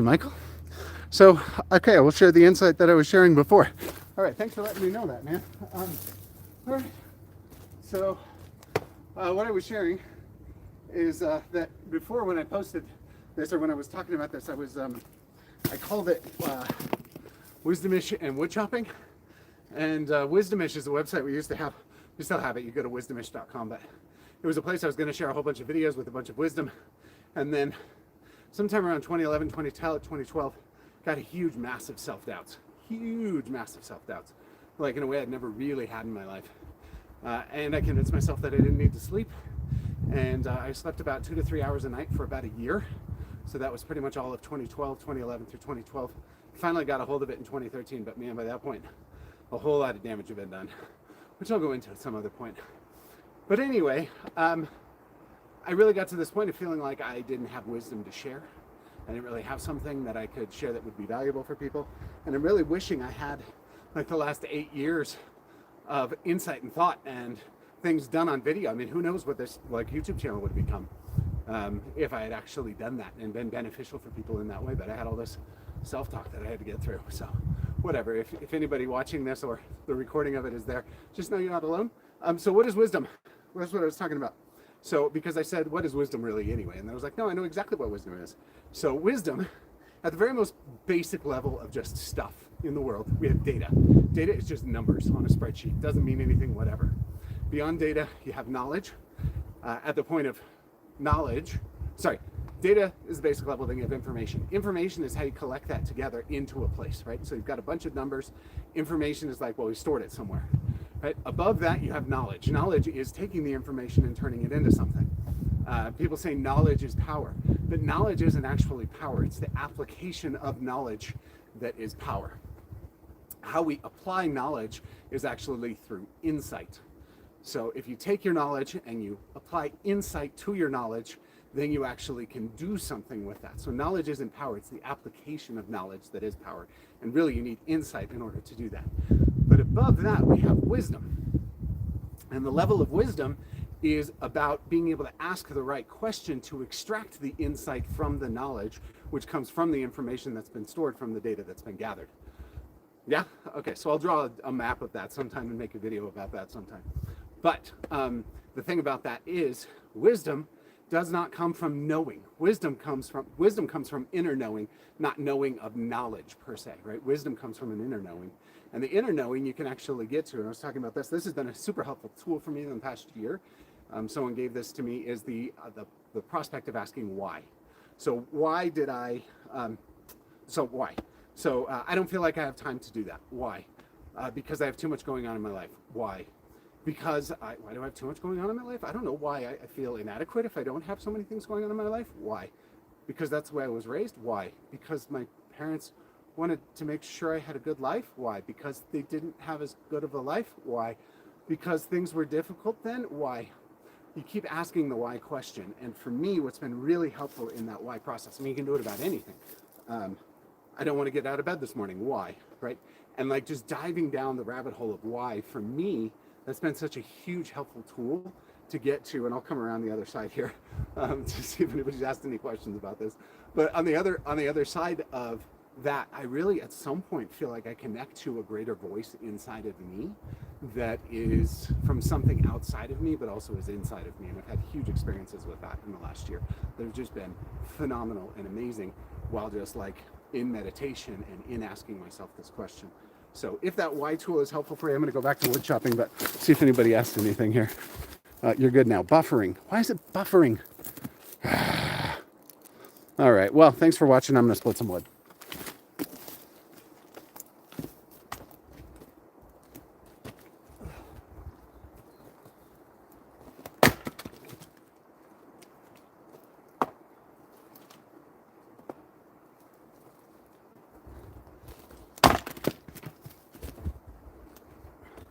Michael. So, okay, I will share the insight that I was sharing before. All right, thanks for letting me know that, man. All right, so what I was sharing is that before, when I posted this, or when I was talking about this, I called it Wisdomish and WoodChopping. And Wisdomish is a website we used to have. We still have it. You go to wisdomish.com, but it was a place I was going to share a whole bunch of videos with a bunch of wisdom. And then sometime around 2011, 2012, got a huge, massive self-doubts. Huge, massive self-doubts. Like in a way I'd never really had in my life. And I convinced myself that I didn't need to sleep. And I slept about 2 to 3 hours a night for about a year. So that was pretty much all of 2011 through 2012. Finally got a hold of it in 2013, but man, by that point, a whole lot of damage had been done, which I'll go into at some other point. But anyway, I really got to this point of feeling like I didn't have wisdom to share. I didn't really have something that I could share that would be valuable for people. And I'm really wishing I had like the last 8 years of insight and thought and things done on video. I mean, who knows what this like YouTube channel would become if I had actually done that and been beneficial for people in that way. But I had all this self-talk that I had to get through. So whatever, if anybody watching this or the recording of it is there, just know you're not alone. So what is wisdom? Well, that's what I was talking about. So because I said, what is wisdom really anyway? And I was like, no, I know exactly what wisdom is. So wisdom, at the very most basic level of just stuff in the world, we have data. Data is just numbers on a spreadsheet. Doesn't mean anything, whatever. Beyond data, you have knowledge. At the point of knowledge, data is the basic level, then you have information. Information is how you collect that together into a place, right? So you've got a bunch of numbers. Information is like, well, we stored it somewhere, right? Above that, you have knowledge. Knowledge is taking the information and turning it into something. People say knowledge is power, but knowledge isn't actually power. It's the application of knowledge that is power. How we apply knowledge is actually through insight. So if you take your knowledge and you apply insight to your knowledge, then you actually can do something with that. So knowledge isn't power, it's the application of knowledge that is power. And really you need insight in order to do that. But above that, we have wisdom. And the level of wisdom is about being able to ask the right question to extract the insight from the knowledge, which comes from the information that's been stored from the data that's been gathered. Yeah? Okay, so I'll draw a map of that sometime and make a video about that sometime. But the thing about that is wisdom does not come from knowing. Wisdom comes from inner knowing, not knowing of knowledge per se, right? Wisdom comes from an inner knowing. And the inner knowing you can actually get to, and I was talking about this. This has been a super helpful tool for me in the past year. Someone gave this to me, is the prospect of asking why. So why did I, why? So I don't feel like I have time to do that. Why? Because I have too much going on in my life. Why? Because why do I have too much going on in my life? I don't know why I feel inadequate if I don't have so many things going on in my life. Why? Because that's the way I was raised. Why? Because my parents wanted to make sure I had a good life. Why? Because they didn't have as good of a life. Why? Because things were difficult then. Why? You keep asking the why question. And for me, what's been really helpful in that why process, I mean, you can do it about anything. I don't want to get out of bed this morning. Why? Right? And like just diving down the rabbit hole of why, for me, that's been such a huge helpful tool to get to, and I'll come around the other side here to see if anybody's asked any questions about this. But on the other side of that, I really at some point feel like I connect to a greater voice inside of me that is from something outside of me, but also is inside of me. And I've had huge experiences with that in the last year that have just been phenomenal and amazing, while just like in meditation and in asking myself this question. So if that why tool is helpful for you, I'm going to go back to wood chopping, but see if anybody asked anything here. You're good now. Buffering. Why is it buffering? All right. Well, thanks for watching. I'm going to split some wood.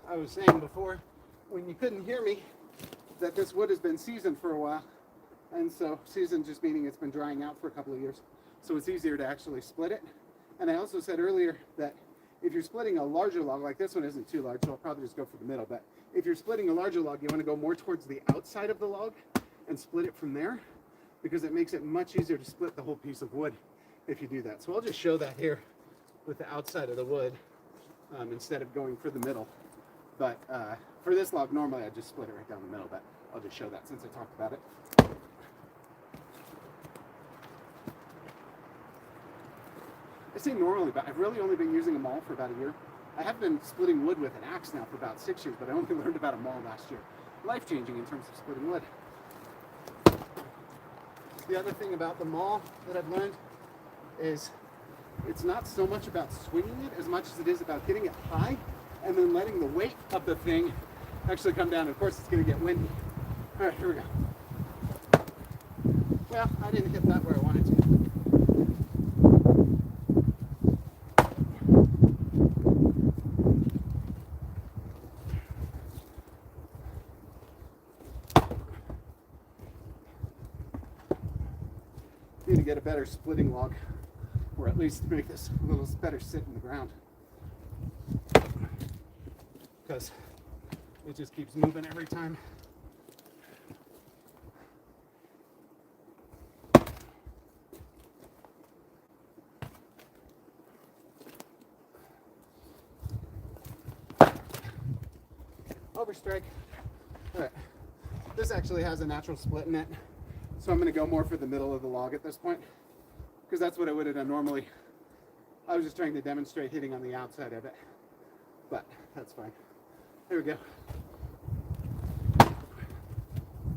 I was saying before, when you couldn't hear me, that this wood has been seasoned for a while. And so seasoned just meaning it's been drying out for a couple of years. So it's easier to actually split it. And I also said earlier that if you're splitting a larger log, like this one isn't too large, so I'll probably just go for the middle. But if you're splitting a larger log, you want to go more towards the outside of the log and split it from there, because it makes it much easier to split the whole piece of wood if you do that. So I'll just show that here with the outside of the wood instead of going for the middle. But for this log, normally I just split it right down the middle, but I'll just show that since I talked about it. I say normally, but I've really only been using a maul for about a year. I have been splitting wood with an axe now for about 6 years, but I only learned about a maul last year. Life-changing in terms of splitting wood. The other thing about the maul that I've learned is it's not so much about swinging it as much as it is about getting it high and then letting the weight of the thing actually come down. Of course, it's going to get windy. All right, here we go. Well, I didn't hit that where I wanted to. Need to get a better splitting log, or at least make this a little better sit in the ground, because it just keeps moving every time. Overstrike. All right, this actually has a natural split in it. So I'm going to go more for the middle of the log at this point, because that's what I would have done normally. I was just trying to demonstrate hitting on the outside of it, but that's fine. There we go.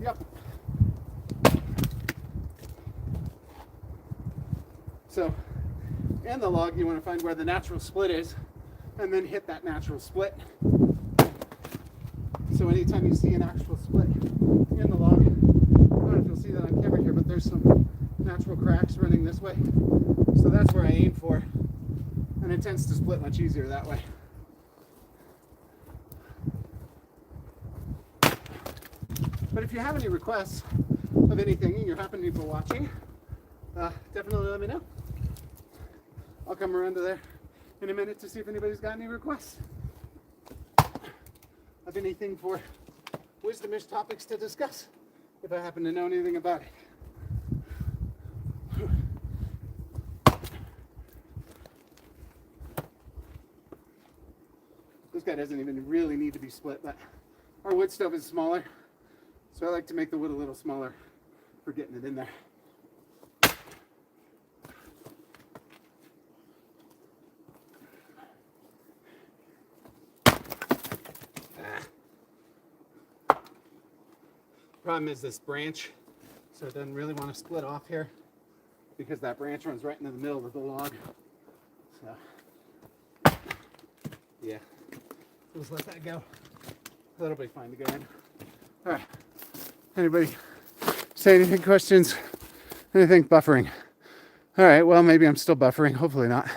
Yep. So in the log, you want to find where the natural split is, and then hit that natural split. So anytime you see an actual split in the log, I don't know if you'll see that on camera here, but there's some natural cracks running this way. So that's where I aim for, and it tends to split much easier that way. But if you have any requests of anything and you're happen to be watching, definitely let me know. I'll come around to there in a minute to see if anybody's got any requests of anything for Wisdomish topics to discuss, if I happen to know anything about it. This guy doesn't even really need to be split, but our wood stove is smaller, so I like to make the wood a little smaller for getting it in there. Problem is this branch, so it doesn't really want to split off here because that branch runs right into the middle of the log. So yeah, just let that go. That'll be fine to go in. All right. Anybody say anything? Questions? Anything? Buffering. All right. Well, maybe I'm still buffering. Hopefully not.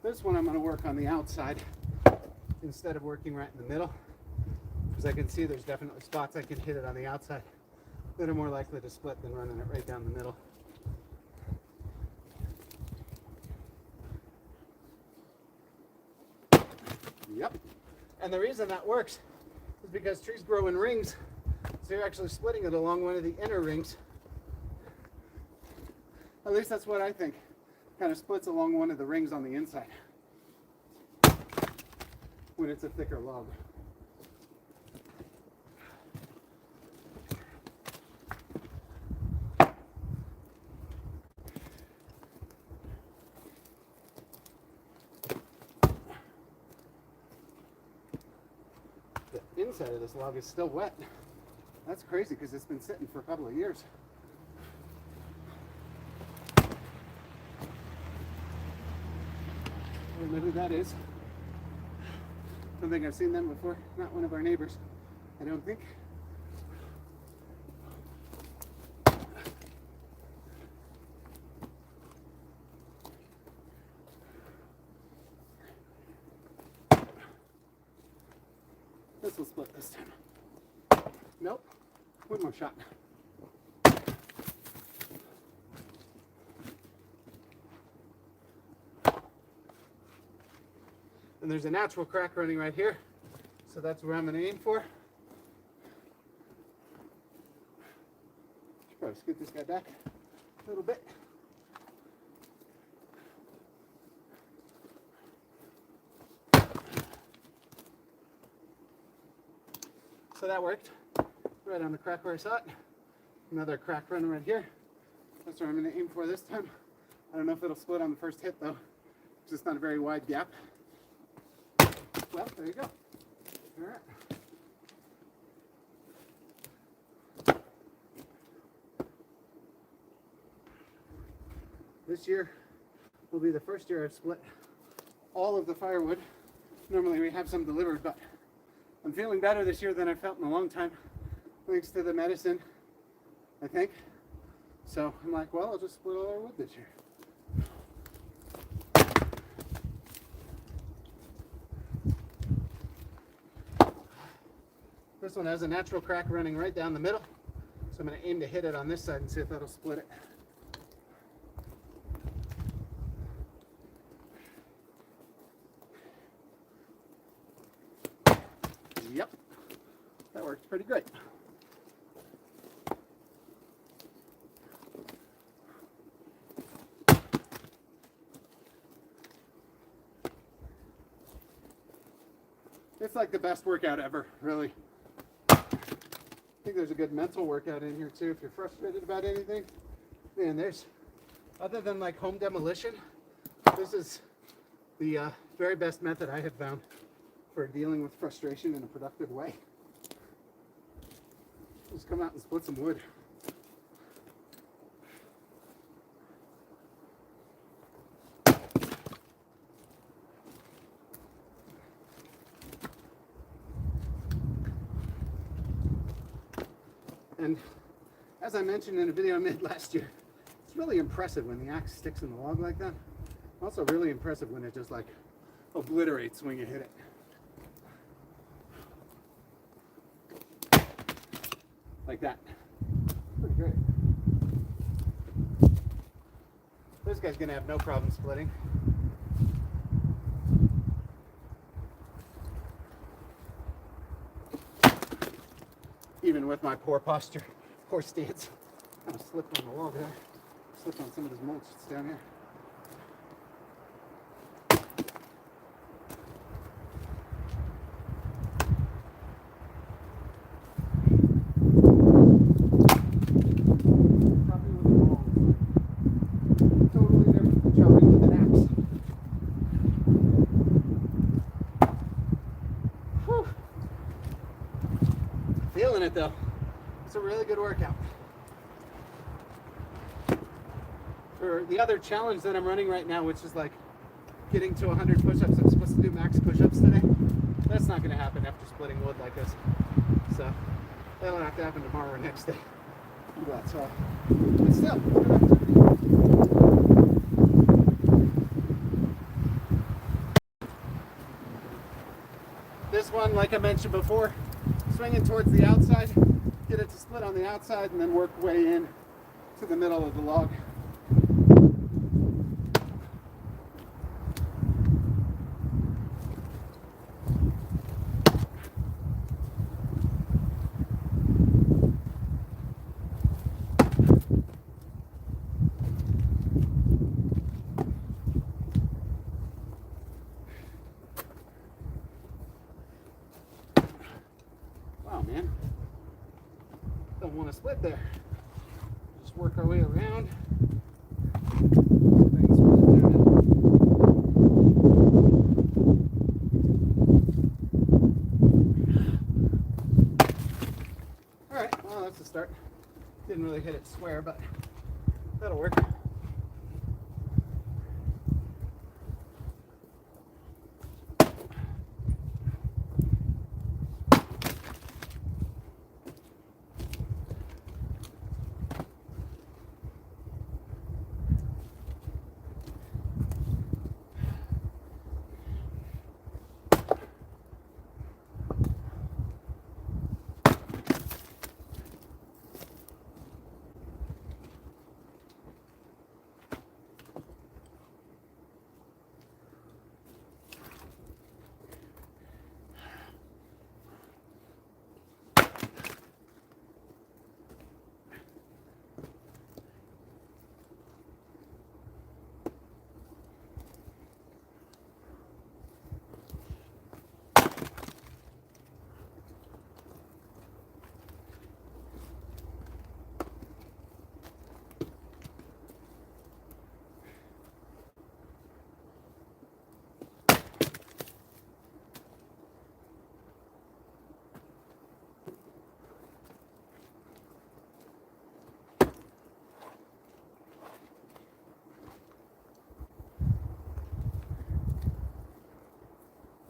This one I'm going to work on the outside instead of working right in the middle, because I can see there's definitely spots I can hit it on the outside that are more likely to split than running it right down the middle. Yep. And the reason that works is because trees grow in rings, so you're actually splitting it along one of the inner rings. At least that's what I think. Kind of splits along one of the rings on the inside when it's a thicker log. the inside of this log is still wet. That's crazy because it's been sitting for a couple of years. I don't know who that is. Don't think I've seen them before. Not one of our neighbors, I don't think. This will split this time. Nope. One more shot. And there's a natural crack running right here, so that's where I'm going to aim for. Should probably scoot this guy back a little bit. So that worked right on the crack where I saw it. Another crack running right here. That's where I'm going to aim for this time. I don't know if it'll split on the first hit though, because it's not a very wide gap. Well, there you go. All right. This year will be the first year I've split all of the firewood. Normally we have some delivered, but I'm feeling better this year than I've felt in a long time, thanks to the medicine, I think. So I'm like, well, I'll just split all our wood this year. This one has a natural crack running right down the middle, so I'm going to aim to hit it on this side and see if that'll split it. Yep, that works pretty great. It's like the best workout ever, really. I think there's a good mental workout in here too if you're frustrated about anything. Man, there's, other than like home demolition, this is the very best method I have found for dealing with frustration in a productive way. Just come out and split some wood. And as I mentioned in a video I made last year, it's really impressive when the axe sticks in the log like that. Also really impressive when it just like obliterates when you hit it. Like that. Pretty great. This guy's gonna have no problem splitting. Even with my poor posture, poor stance. Kind of slipped on the log there. Slipped on some of this mulch that's down here. Chopping with a maul is totally different than chopping with an axe. Whew. Feeling it though. It's a really good workout. For the other challenge that I'm running right now, which is like getting to 100 push-ups, I'm supposed to do max push-ups today. That's not going to happen after splitting wood like this. So that'll have to happen tomorrow or next day. But still, good activity. This one, like I mentioned before, swinging towards the outside, get it to split on the outside, and then work way in to the middle of the log. Wow, man. Don't want to split there. Just work our way around. that's a start. Didn't really hit it square, but that'll work.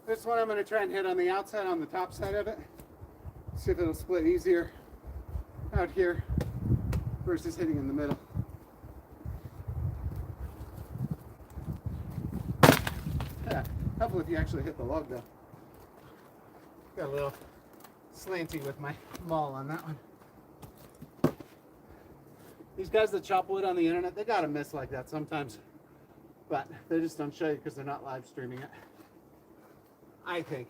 This one I'm going to try and hit on the outside, on the top side of it. See if it'll split easier out here versus hitting in the middle. Yeah, helpful if you actually hit the log though. Got a little slanty with my maul on that one. These guys that chop wood on the internet, they gotta miss like that sometimes, but they just don't show you because they're not live streaming it. I think.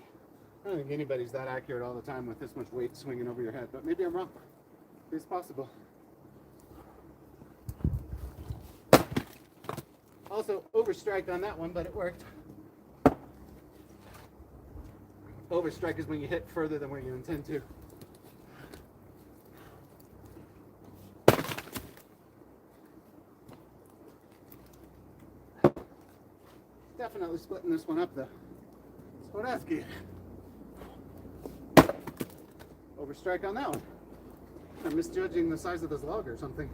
I don't think anybody's that accurate all the time with this much weight swinging over your head, but maybe I'm wrong. It's possible. Also, overstrike on that one, but it worked. Overstrike is when you hit further than where you intend to. Definitely splitting this one up though. So that's good. Overstrike on that one. I'm misjudging the size of this log or something.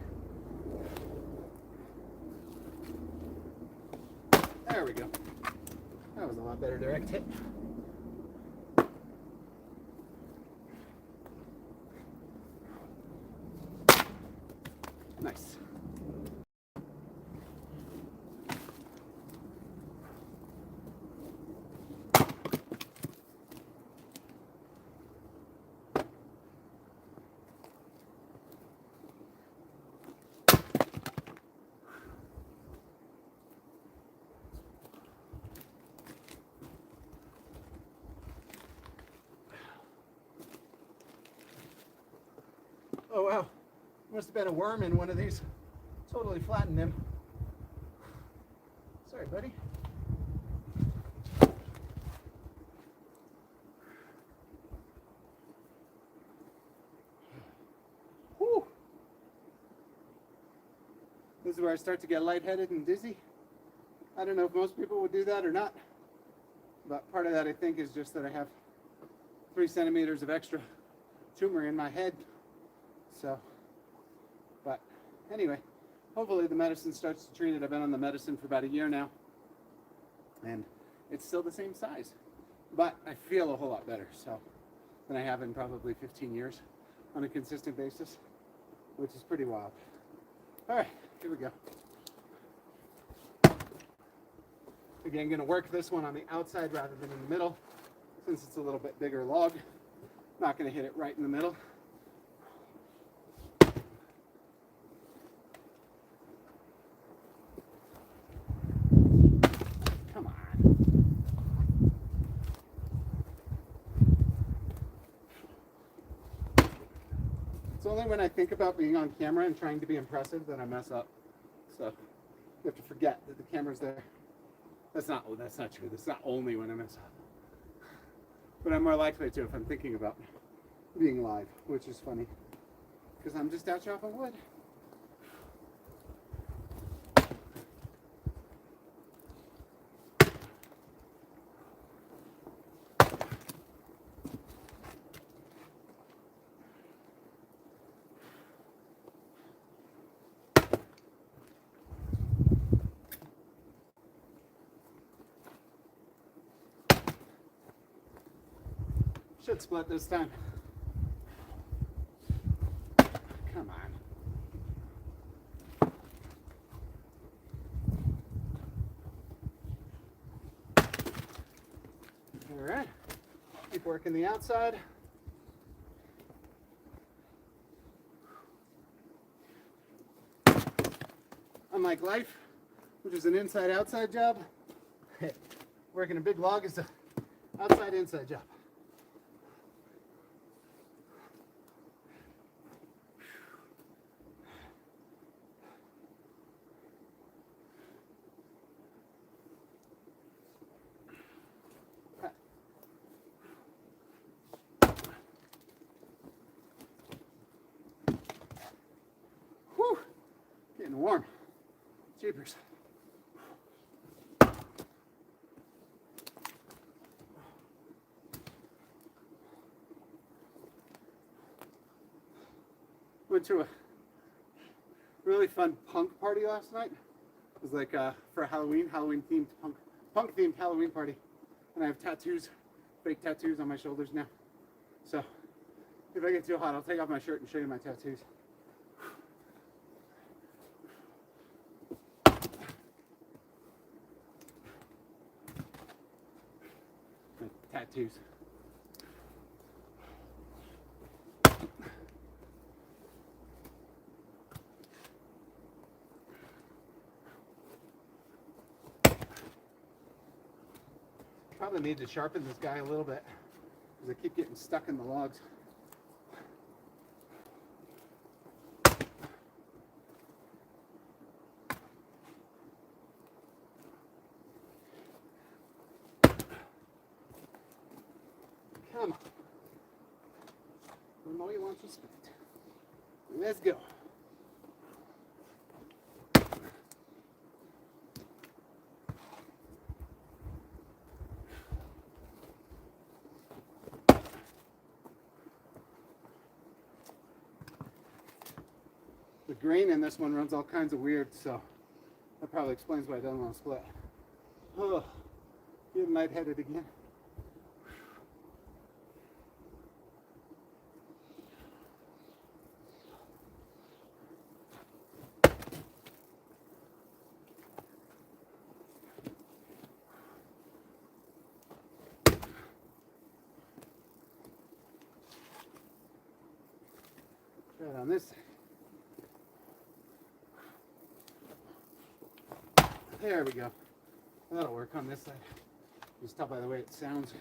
There we go. That was a lot better direct hit. Nice. Oh wow, must have been a worm in one of these. Totally flattened him. Sorry, buddy. Whew. This is where I start to get lightheaded and dizzy. I don't know if most people would do that or not, but part of that I think is just that I have 3 centimeters of extra tumor in my head. So, but anyway, hopefully the medicine starts to treat it. I've been on the medicine for about a year now, and it's still the same size, but I feel a whole lot better so than I have in probably 15 years on a consistent basis, which is pretty wild. All right, here we go. Again, going to work this one on the outside rather than in the middle, since it's a little bit bigger log. Not going to hit it right in the middle. It's only when I think about being on camera and trying to be impressive that I mess up. So you have to forget that the camera's there. That's not true. That's not only when I mess up. But I'm more likely to if I'm thinking about being live, which is funny because I'm just out chopping wood. Should split this time. Come on. All right. Keep working the outside. Unlike life, which is an inside-outside job, working a big log is an outside-inside job. Whew, getting warm. Jeepers. Went to a really fun punk party last night. It was like for a Halloween themed punk themed Halloween party. And I have tattoos, fake tattoos on my shoulders now. So if I get too hot, I'll take off my shirt and show you my tattoos. Tattoos. Probably need to sharpen this guy a little bit because I keep getting stuck in the logs. Come on. I know you want respect. Let's go. The grain in this one runs all kinds of weird, so that probably explains why I don't want to split. Oh, getting lightheaded again. Right on this side. There we go. That'll work on this side. Just tell by the way it sounds.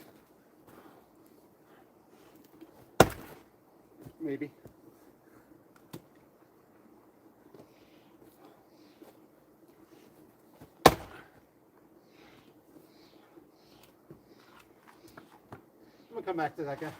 Maybe. I'm gonna come back to that guy.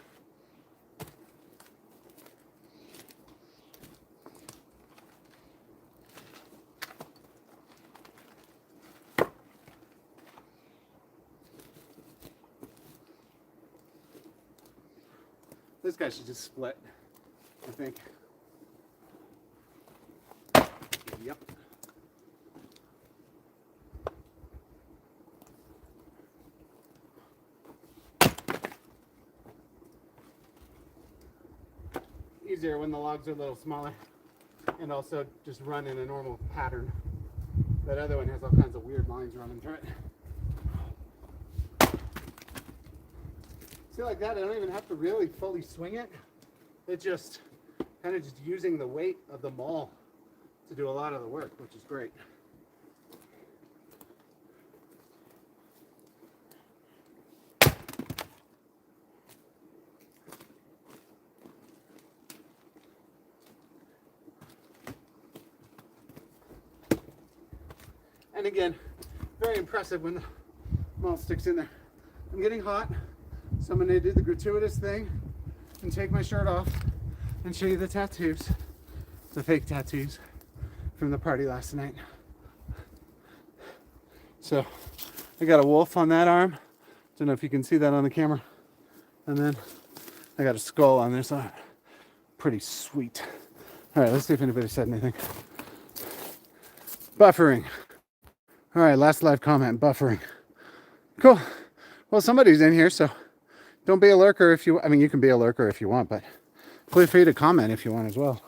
This guy should just split, I think. Yep. Easier when the logs are a little smaller and also just run in a normal pattern. That other one has all kinds of weird lines running through it. See, like that, I don't even have to really fully swing it. It's just kind of just using the weight of the maul to do a lot of the work, which is great. And again, very impressive when the maul sticks in there. I'm getting hot. So I'm going to do the gratuitous thing and take my shirt off and show you the tattoos, the fake tattoos from the party last night. So I got a wolf on that arm. Don't know if you can see that on the camera. And then I got a skull on this arm. Pretty sweet. All right, let's see if anybody said anything. Buffering. All right, last live comment, buffering. Cool. Well, somebody's in here, so Don't be a lurker if you, I mean, you can be a lurker if you want, but feel free to comment if you want as well.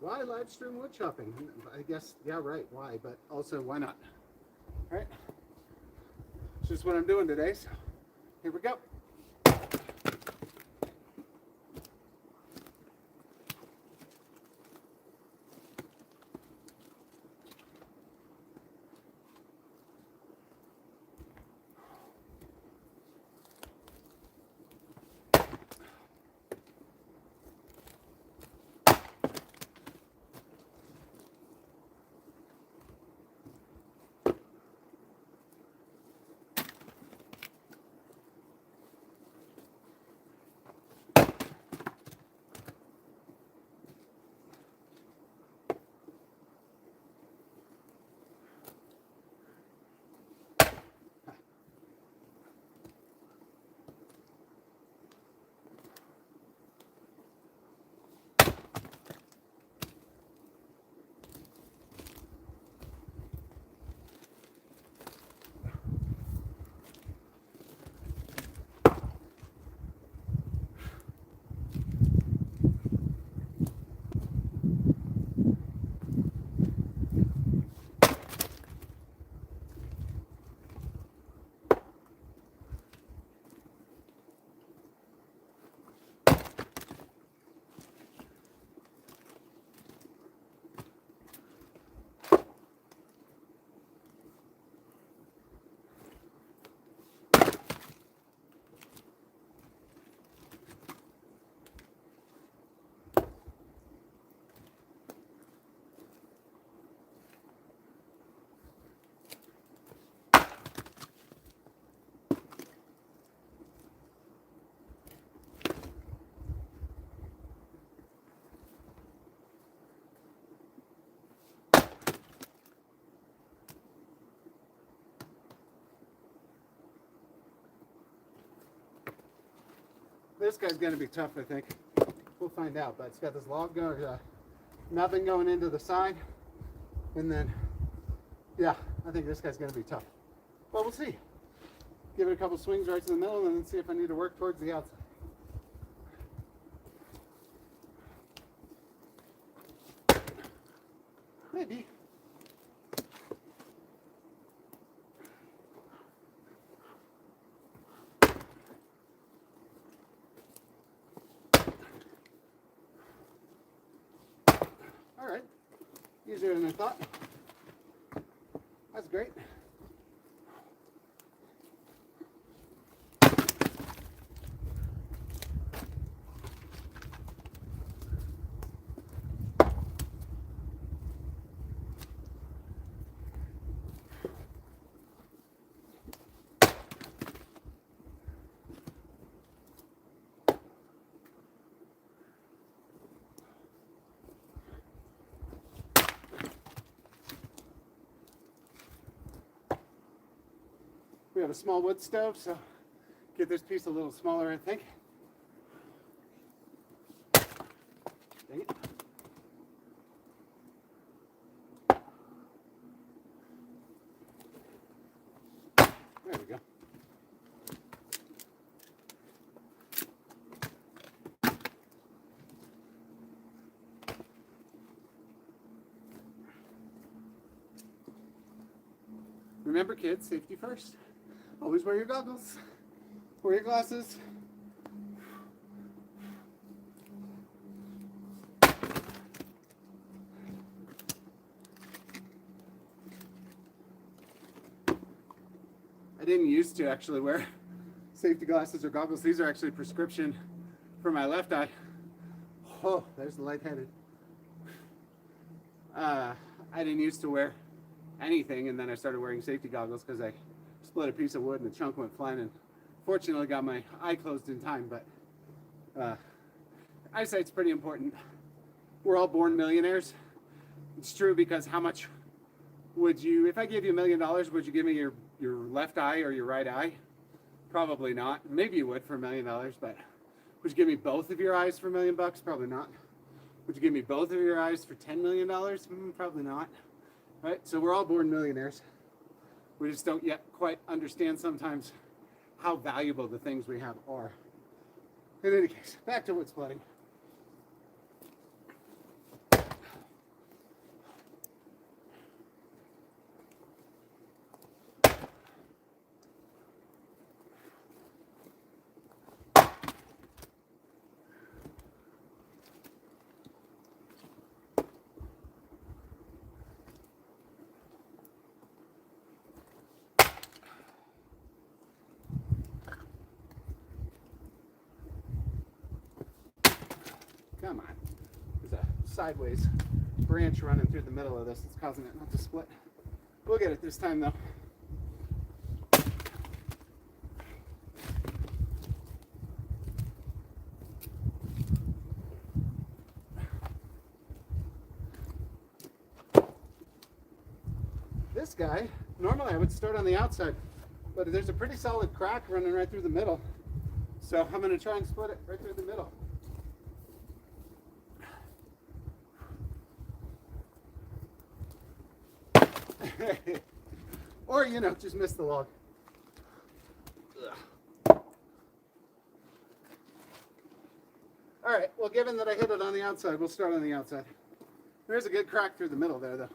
Why live stream wood chopping? I guess, yeah, right, why, but also why not? All right, it's just what I'm doing today, so here we go. This guy's gonna be tough, I think. We'll find out, but it's got this log going, nothing going into the side. And then, yeah, I think this guy's gonna be tough. But we'll see. Give it a couple swings right to the middle and then see if I need to work towards the outside. Maybe. All right, easier than I thought. That's great. We have a small wood stove, so get this piece a little smaller, I think. Dang it. There we go. Remember, kids, safety first. Always wear your goggles, wear your glasses. I didn't used to actually wear safety glasses or goggles. These are actually prescription for my left eye. Oh, there's the lightheaded. I didn't used to wear anything, and then I started wearing safety goggles because I split a piece of wood and the chunk went flying, and fortunately got my eye closed in time. But eyesight's pretty important. We're all born millionaires, It's true because how much would you, if I gave you $1 million, would you give me your left eye or your right eye? Probably not. Maybe you would for $1 million, but would you give me both of your eyes for $1 million? Probably not. Would you give me both of your eyes for $10 million? Probably not. Right? So we're all born millionaires. We just don't yet quite understand sometimes how valuable the things we have are. In any case, back to wood splitting. Come on. There's a sideways branch running through the middle of this. It's causing it not to split. We'll get it this time though. This guy, normally I would start on the outside, but there's a pretty solid crack running right through the middle. So I'm going to try and split it right through the middle. Or, you know, just miss the log. Ugh. All right, well, given that I hit it on the outside, we'll start on the outside. There's a good crack through the middle there, though.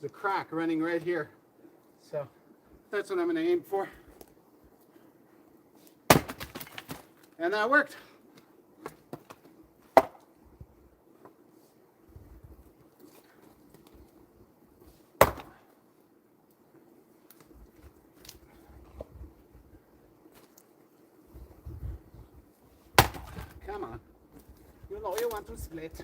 There's a crack running right here. So that's what I'm going to aim for. And that worked. Come on. You know you want to split.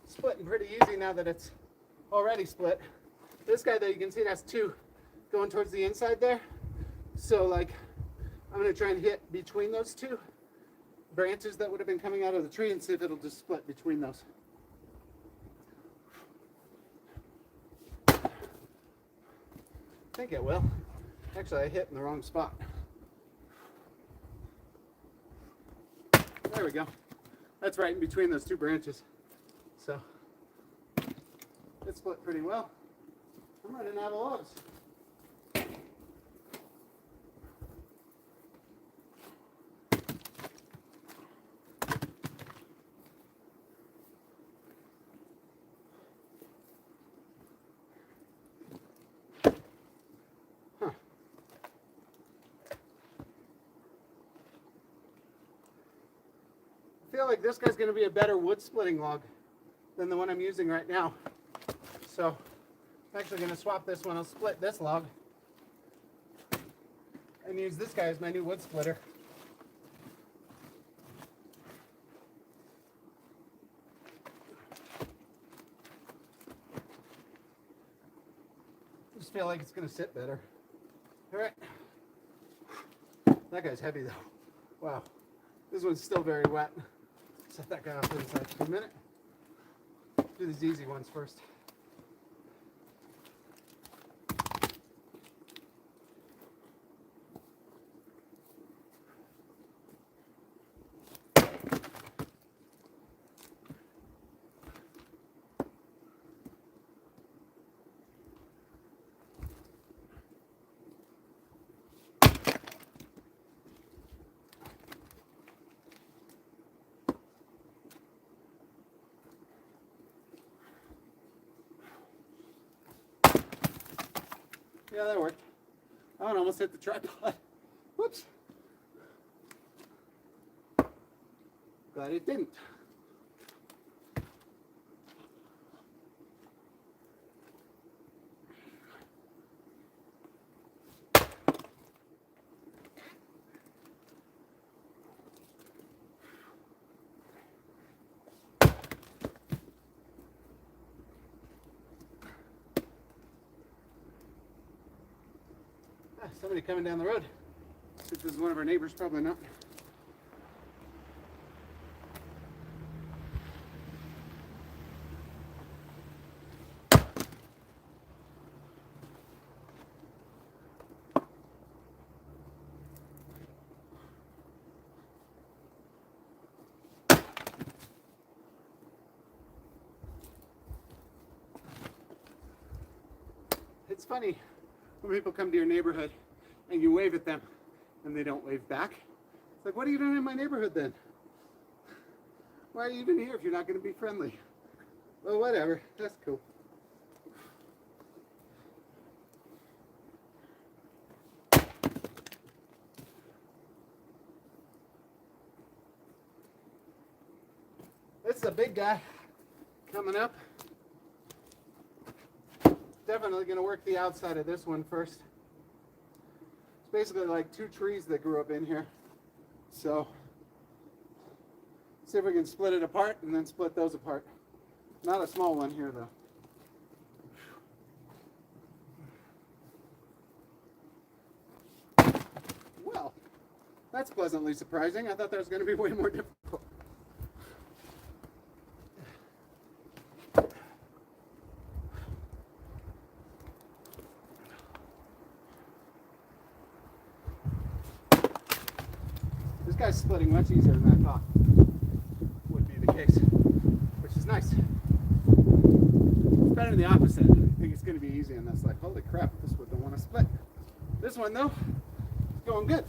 Splitting pretty easy now that it's already split. This guy though, you can see it has two going towards the inside there. So like, I'm going to try and hit between those two branches that would have been coming out of the tree and see if it'll just split between those. I think it will. Actually, I hit in the wrong spot. There we go. That's right in between those two branches. So it split pretty well. I'm running out of logs. I feel like this guy's going to be a better wood splitting log than the one I'm using right now. So I'm actually going to swap this one. I'll split this log and use this guy as my new wood splitter. I just feel like it's going to sit better. All right. That guy's heavy though. Wow. This one's still very wet. Set that guy off to the side for a minute. Do these easy ones first. Yeah, that worked. That one almost hit the tripod. Whoops. Glad it didn't. Somebody coming down the road. If this is one of our neighbors, probably not. It's funny when people come to your neighborhood and you wave at them and they don't wave back. It's like, what are you doing in my neighborhood then? Why are you even here if you're not going to be friendly? Well, whatever. That's cool. This is a big guy coming up. Definitely going to work the outside of this one first. It's basically like two trees that grew up in here. So, see if we can split it apart and then split those apart. Not a small one here though. Well, that's pleasantly surprising. I thought that was going to be way more difficult. This guy's splitting much easier than I thought would be the case, which is nice. It's better than the opposite. I think it's going to be easy, and that's like, holy crap, this one don't want to split. This one, though, is going good.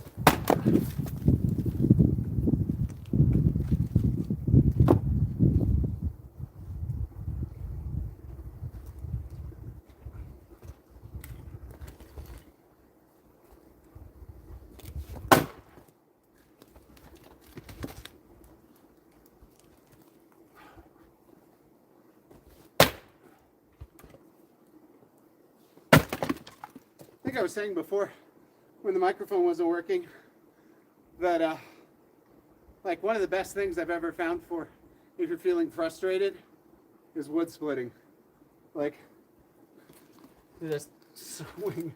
I think I was saying before, when the microphone wasn't working, that like one of the best things I've ever found for if you're feeling frustrated is wood splitting. Like, you just swing.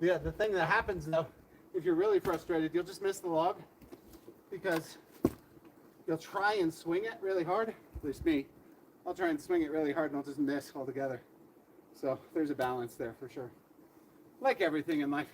Yeah, the thing that happens though, if you're really frustrated, you'll just miss the log because you'll try and swing it really hard. At least me. I'll try and swing it really hard and I'll just miss altogether. So there's a balance there for sure. Like everything in life.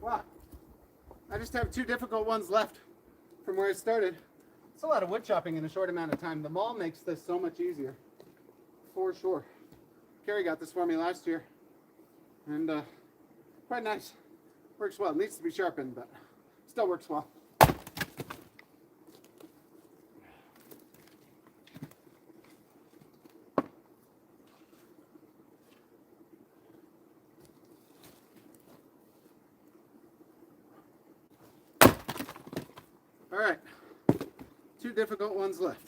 Wow. I just have two difficult ones left from where I started. It's a lot of wood chopping in a short amount of time. The maul makes this so much easier, for sure. Carrie got this for me last year, and quite nice. Works well. Needs to be sharpened, but still works well. All right, two difficult ones left.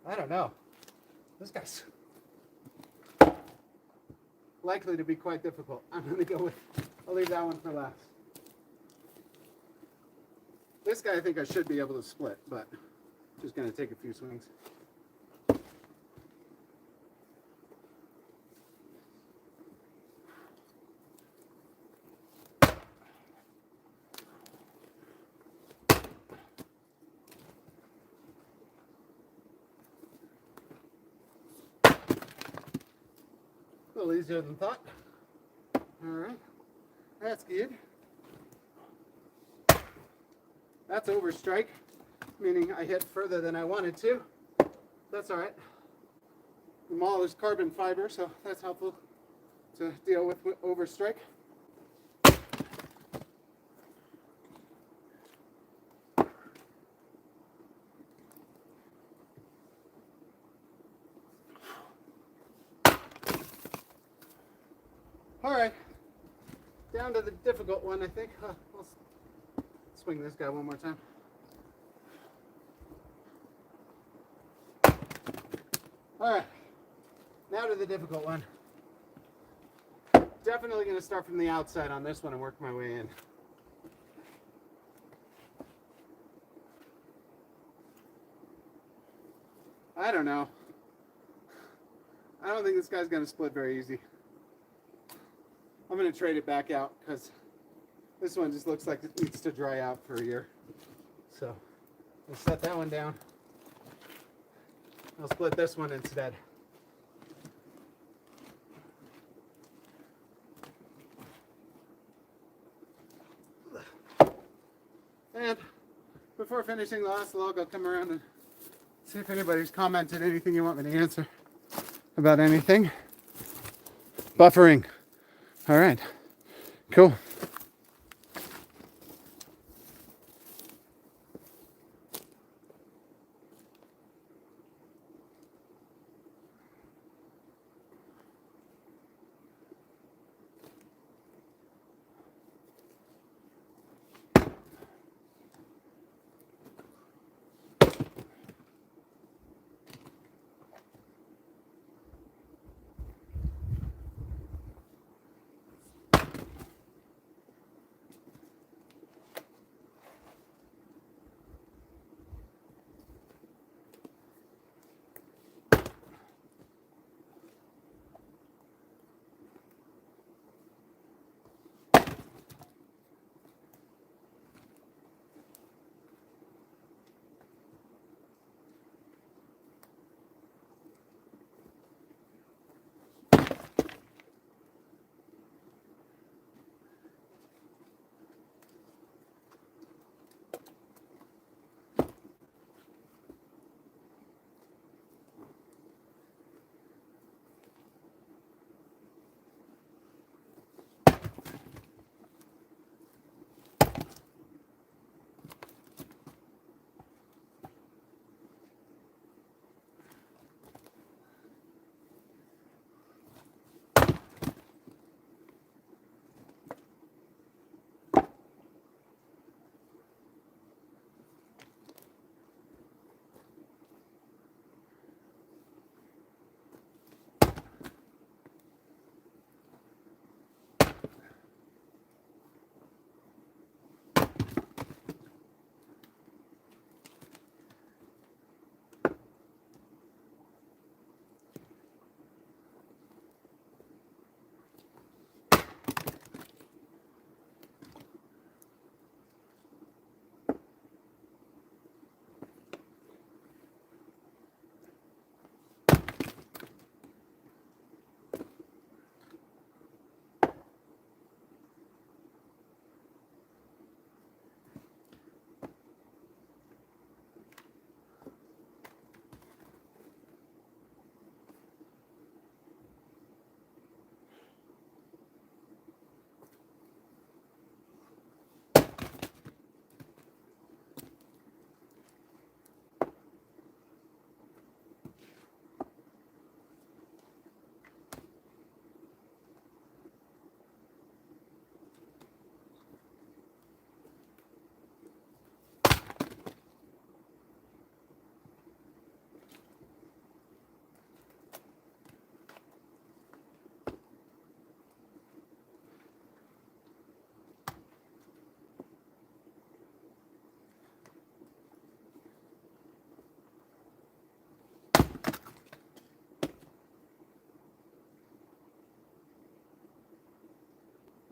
I don't know. This guy's likely to be quite difficult. I'm going to go with, I'll leave that one for last. This guy I think I should be able to split, but just going to take a few swings. little easier than thought. All right, that's good. That's overstrike, meaning I hit further than I wanted to. That's all right. The maul is carbon fiber, so that's helpful to deal with overstrike. All right, down to the difficult one, I think. I'll swing this guy one more time. All right, now to the difficult one. Definitely going to start from the outside on this one and work my way in. I don't know. I don't think this guy's going to split very easy. I'm going to trade it back out because this one just looks like it needs to dry out for a year. So I'll set that one down. I'll split this one instead. And before finishing the last log, I'll come around and see if anybody's commented anything you want me to answer about anything. Buffering. All right, cool.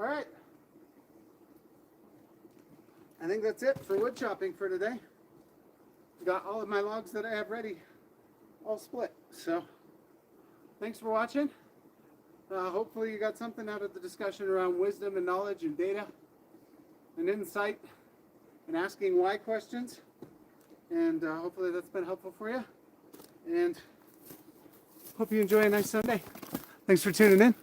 All right. I think that's it for wood chopping for today. Got all of my logs that I have ready all split. So thanks for watching. Hopefully you got something out of the discussion around wisdom and knowledge and data and insight and asking why questions. And hopefully that's been helpful for you. And hope you enjoy a nice Sunday. Thanks for tuning in.